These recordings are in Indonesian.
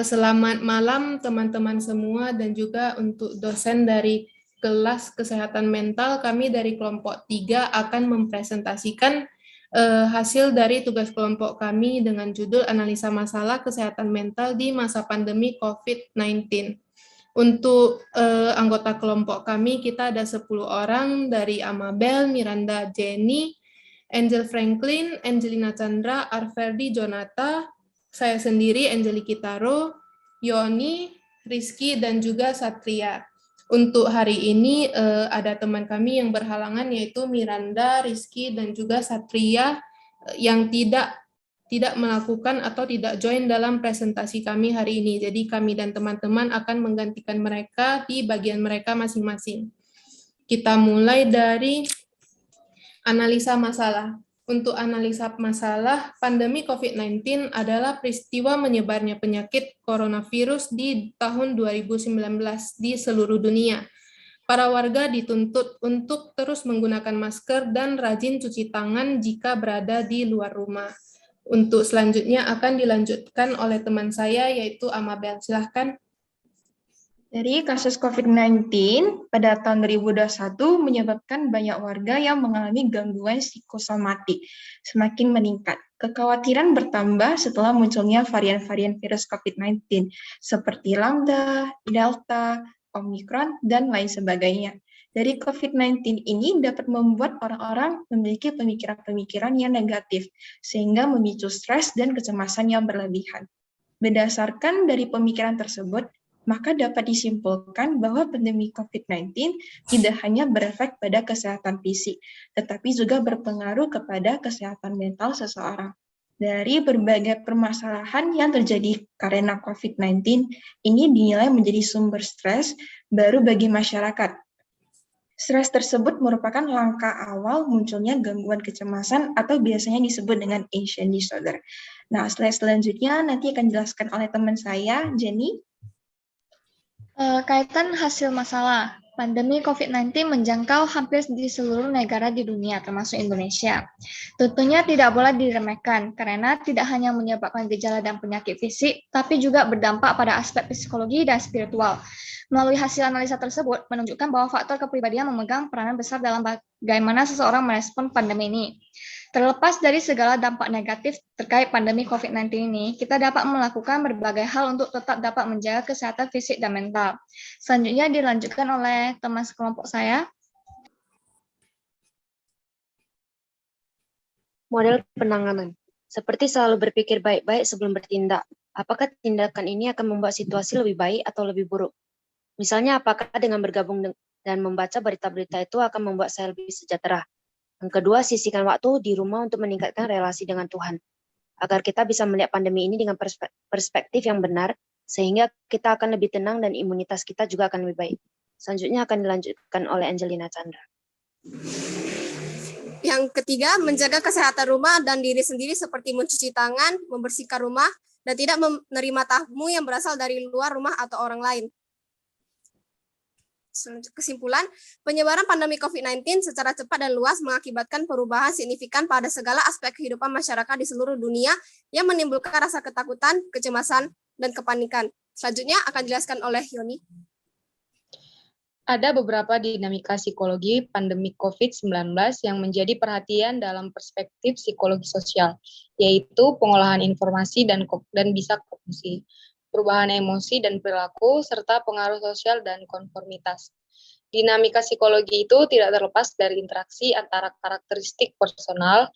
Selamat malam teman-teman semua dan juga untuk dosen dari kelas kesehatan mental, kami dari kelompok 3 akan mempresentasikan hasil dari tugas kelompok kami dengan judul analisa masalah kesehatan mental di masa pandemi COVID-19. Untuk anggota kelompok kami, kita ada 10 orang dari Amabel, Miranda, Jenny, Angel Franklin, Angelina Chandra, Arverdi Jonata, saya sendiri, Angeli Kitaro, Yoni, Rizky, dan juga Satria. Untuk hari ini ada teman kami yang berhalangan yaitu Miranda, Rizky, dan juga Satria yang tidak melakukan atau tidak join dalam presentasi kami hari ini. Jadi kami dan teman-teman akan menggantikan mereka di bagian mereka masing-masing. Kita mulai dari analisa masalah. Untuk analisa masalah, pandemi COVID-19 adalah peristiwa menyebarnya penyakit coronavirus di tahun 2019 di seluruh dunia. Para warga dituntut untuk terus menggunakan masker dan rajin cuci tangan jika berada di luar rumah. Untuk selanjutnya akan dilanjutkan oleh teman saya, yaitu Amabel. Silahkan. Dari kasus COVID-19 pada tahun 2021 menyebabkan banyak warga yang mengalami gangguan psikosomatik semakin meningkat. Kekhawatiran bertambah setelah munculnya varian-varian virus COVID-19 seperti Lambda, Delta, Omicron, dan lain sebagainya. Dari COVID-19 ini dapat membuat orang-orang memiliki pemikiran-pemikiran yang negatif, sehingga memicu stres dan kecemasan yang berlebihan. Berdasarkan dari pemikiran tersebut, maka dapat disimpulkan bahwa pandemi COVID-19 tidak hanya berefek pada kesehatan fisik, tetapi juga berpengaruh kepada kesehatan mental seseorang. Dari berbagai permasalahan yang terjadi karena COVID-19, ini dinilai menjadi sumber stres baru bagi masyarakat. Stres tersebut merupakan langkah awal munculnya gangguan kecemasan atau biasanya disebut dengan anxiety disorder. Nah, slide selanjutnya nanti akan dijelaskan oleh teman saya, Jenny. Kaitan hasil masalah, pandemi COVID-19 menjangkau hampir di seluruh negara di dunia, termasuk Indonesia. Tentunya tidak boleh diremehkan, karena tidak hanya menyebabkan gejala dan penyakit fisik, tapi juga berdampak pada aspek psikologi dan spiritual. Melalui hasil analisa tersebut, menunjukkan bahwa faktor kepribadian memegang peranan besar dalam bagaimana seseorang merespon pandemi ini. Terlepas dari segala dampak negatif terkait pandemi COVID-19 ini, kita dapat melakukan berbagai hal untuk tetap dapat menjaga kesehatan fisik dan mental. Selanjutnya dilanjutkan oleh teman sekelompok saya. Model penanganan. Seperti selalu berpikir baik-baik sebelum bertindak. Apakah tindakan ini akan membuat situasi lebih baik atau lebih buruk? Misalnya, apakah dengan bergabung dan membaca berita-berita itu akan membuat saya lebih sejahtera? Yang kedua, sisihkan waktu di rumah untuk meningkatkan relasi dengan Tuhan, agar kita bisa melihat pandemi ini dengan perspektif yang benar, sehingga kita akan lebih tenang dan imunitas kita juga akan lebih baik. Selanjutnya akan dilanjutkan oleh Angelina Chandra. Yang ketiga, menjaga kesehatan rumah dan diri sendiri seperti mencuci tangan, membersihkan rumah, dan tidak menerima tamu yang berasal dari luar rumah atau orang lain. Kesimpulan, penyebaran pandemi COVID-19 secara cepat dan luas mengakibatkan perubahan signifikan pada segala aspek kehidupan masyarakat di seluruh dunia yang menimbulkan rasa ketakutan, kecemasan, dan kepanikan. Selanjutnya akan dijelaskan oleh Yoni. Ada beberapa dinamika psikologi pandemi COVID-19 yang menjadi perhatian dalam perspektif psikologi sosial, yaitu pengolahan informasi dan bisa kognisi, perubahan emosi dan perilaku, serta pengaruh sosial dan konformitas. Dinamika psikologi itu tidak terlepas dari interaksi antara karakteristik personal,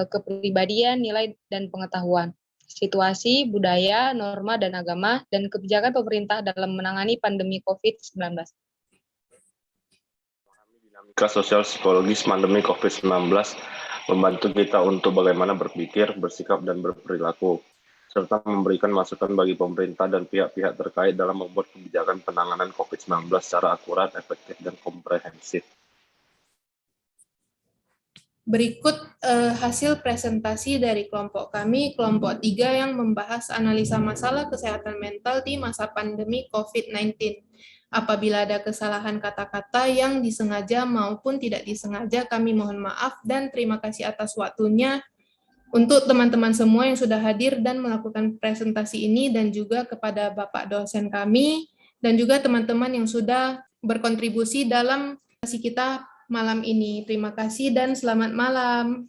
kepribadian, nilai, dan pengetahuan, situasi, budaya, norma, dan agama, dan kebijakan pemerintah dalam menangani pandemi COVID-19. Dinamika sosial psikologis pandemi COVID-19 membantu kita untuk bagaimana berpikir, bersikap, dan berperilaku, serta memberikan masukan bagi pemerintah dan pihak-pihak terkait dalam membuat kebijakan penanganan COVID-19 secara akurat, efektif, dan komprehensif. Berikut hasil presentasi dari kelompok kami, kelompok 3 yang membahas analisa masalah kesehatan mental di masa pandemi COVID-19. Apabila ada kesalahan kata-kata yang disengaja maupun tidak disengaja, kami mohon maaf dan terima kasih atas waktunya. Untuk teman-teman semua yang sudah hadir dan melakukan presentasi ini, dan juga kepada Bapak dosen kami, dan juga teman-teman yang sudah berkontribusi dalam sesi kita malam ini. Terima kasih dan selamat malam.